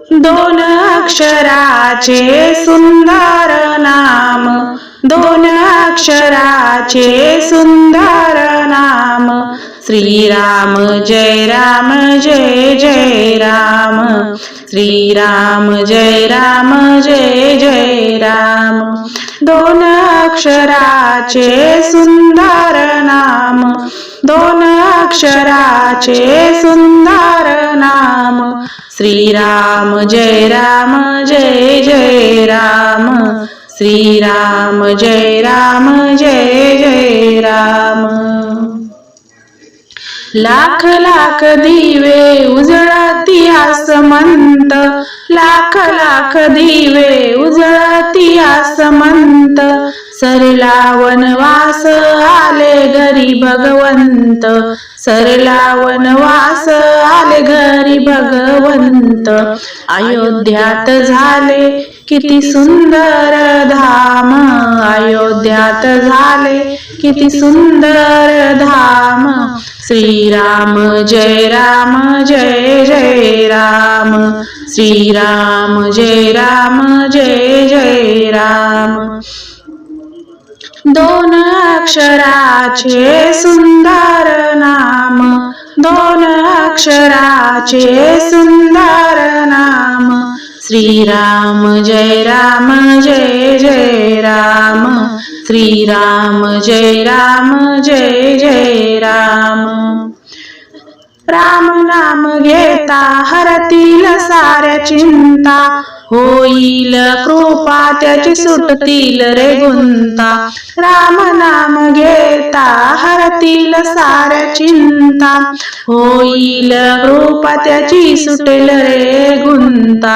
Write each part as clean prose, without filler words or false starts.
दोन अक्षराचे सुंदर नाम, दोन अक्षराचे सुंदर नाम, श्रीराम जय राम जय जय राम, श्रीराम जय राम जय जय राम। दोन अक्षराचे सुंदर नाम, दोन अक्षराचे सुंदर नाम, श्रीराम जय राम जय जय राम, श्रीराम जय राम जय जय राम। लाख लाख दिवे उजळती आसमंत, लाख लाख दिवे उजळती आसमंत, सरला वनवास आले घरी भगवंत, सरला वनवास आले घरी भगवंत। अयोध्यात झाले किती सुंदर धाम, अयोध्यात झाले किती सुंदर धाम, श्रीराम जय राम जय जय राम, श्रीराम जय राम जय जय राम। दोन अक्षराचे सुंदर नाम, दोन अक्षराचे सुंदर नाम, श्रीराम जय राम जय जय राम, श्रीराम जय राम जय जय राम। राम नाम घेता हरतील साऱ्या चिंता, होईल कृपा त्याची सुटतील रे गुंता, राम नाम घेता हरतील साऱ्या चिंता, होईल कृपा त्याची सुटेल रे गुंता।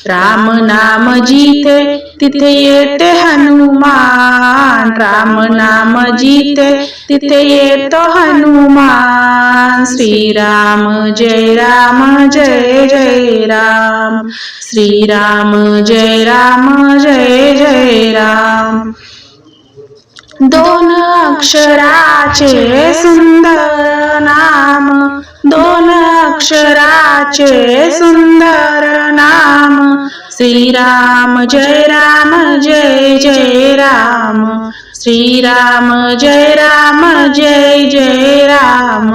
राम नाम जिथे तिथे येते हनुमान, राम नाम जिथे तिथे येतो हनुमान, श्रीराम जय राम जय जय राम, श्रीराम जय राम जय जय राम। दोन अक्षराचे सुंदर नाम, दोन अक्षराचे सुंदर नाम, श्रीराम जय राम जय जय राम, श्रीराम जय राम जय जय राम।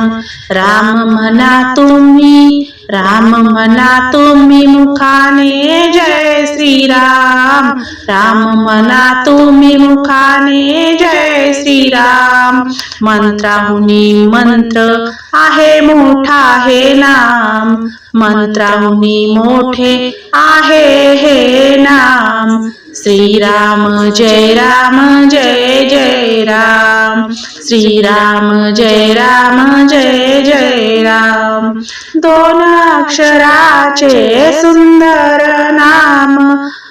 राम म्हणा तुम्ही, राम म्हणा तुम्ही मुखाने जय श्रीराम, राम म्हणा तुम्ही मुखाने जय श्रीराम। मंत्राहुनी मंत्र आहे मोठा हे नाम, मंत्राहुनी मोठे आहे हे नाम, श्रीराम जय राम जय जय राम, श्रीराम जय राम जय जय राम। दोन अक्षराचे सुंदर नाम,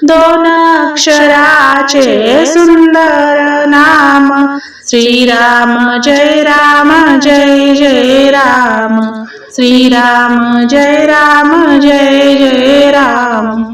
दोन अक्षराचे सुंदर नाम, श्रीराम जय राम जय जय राम, श्रीराम जय राम जय जय राम।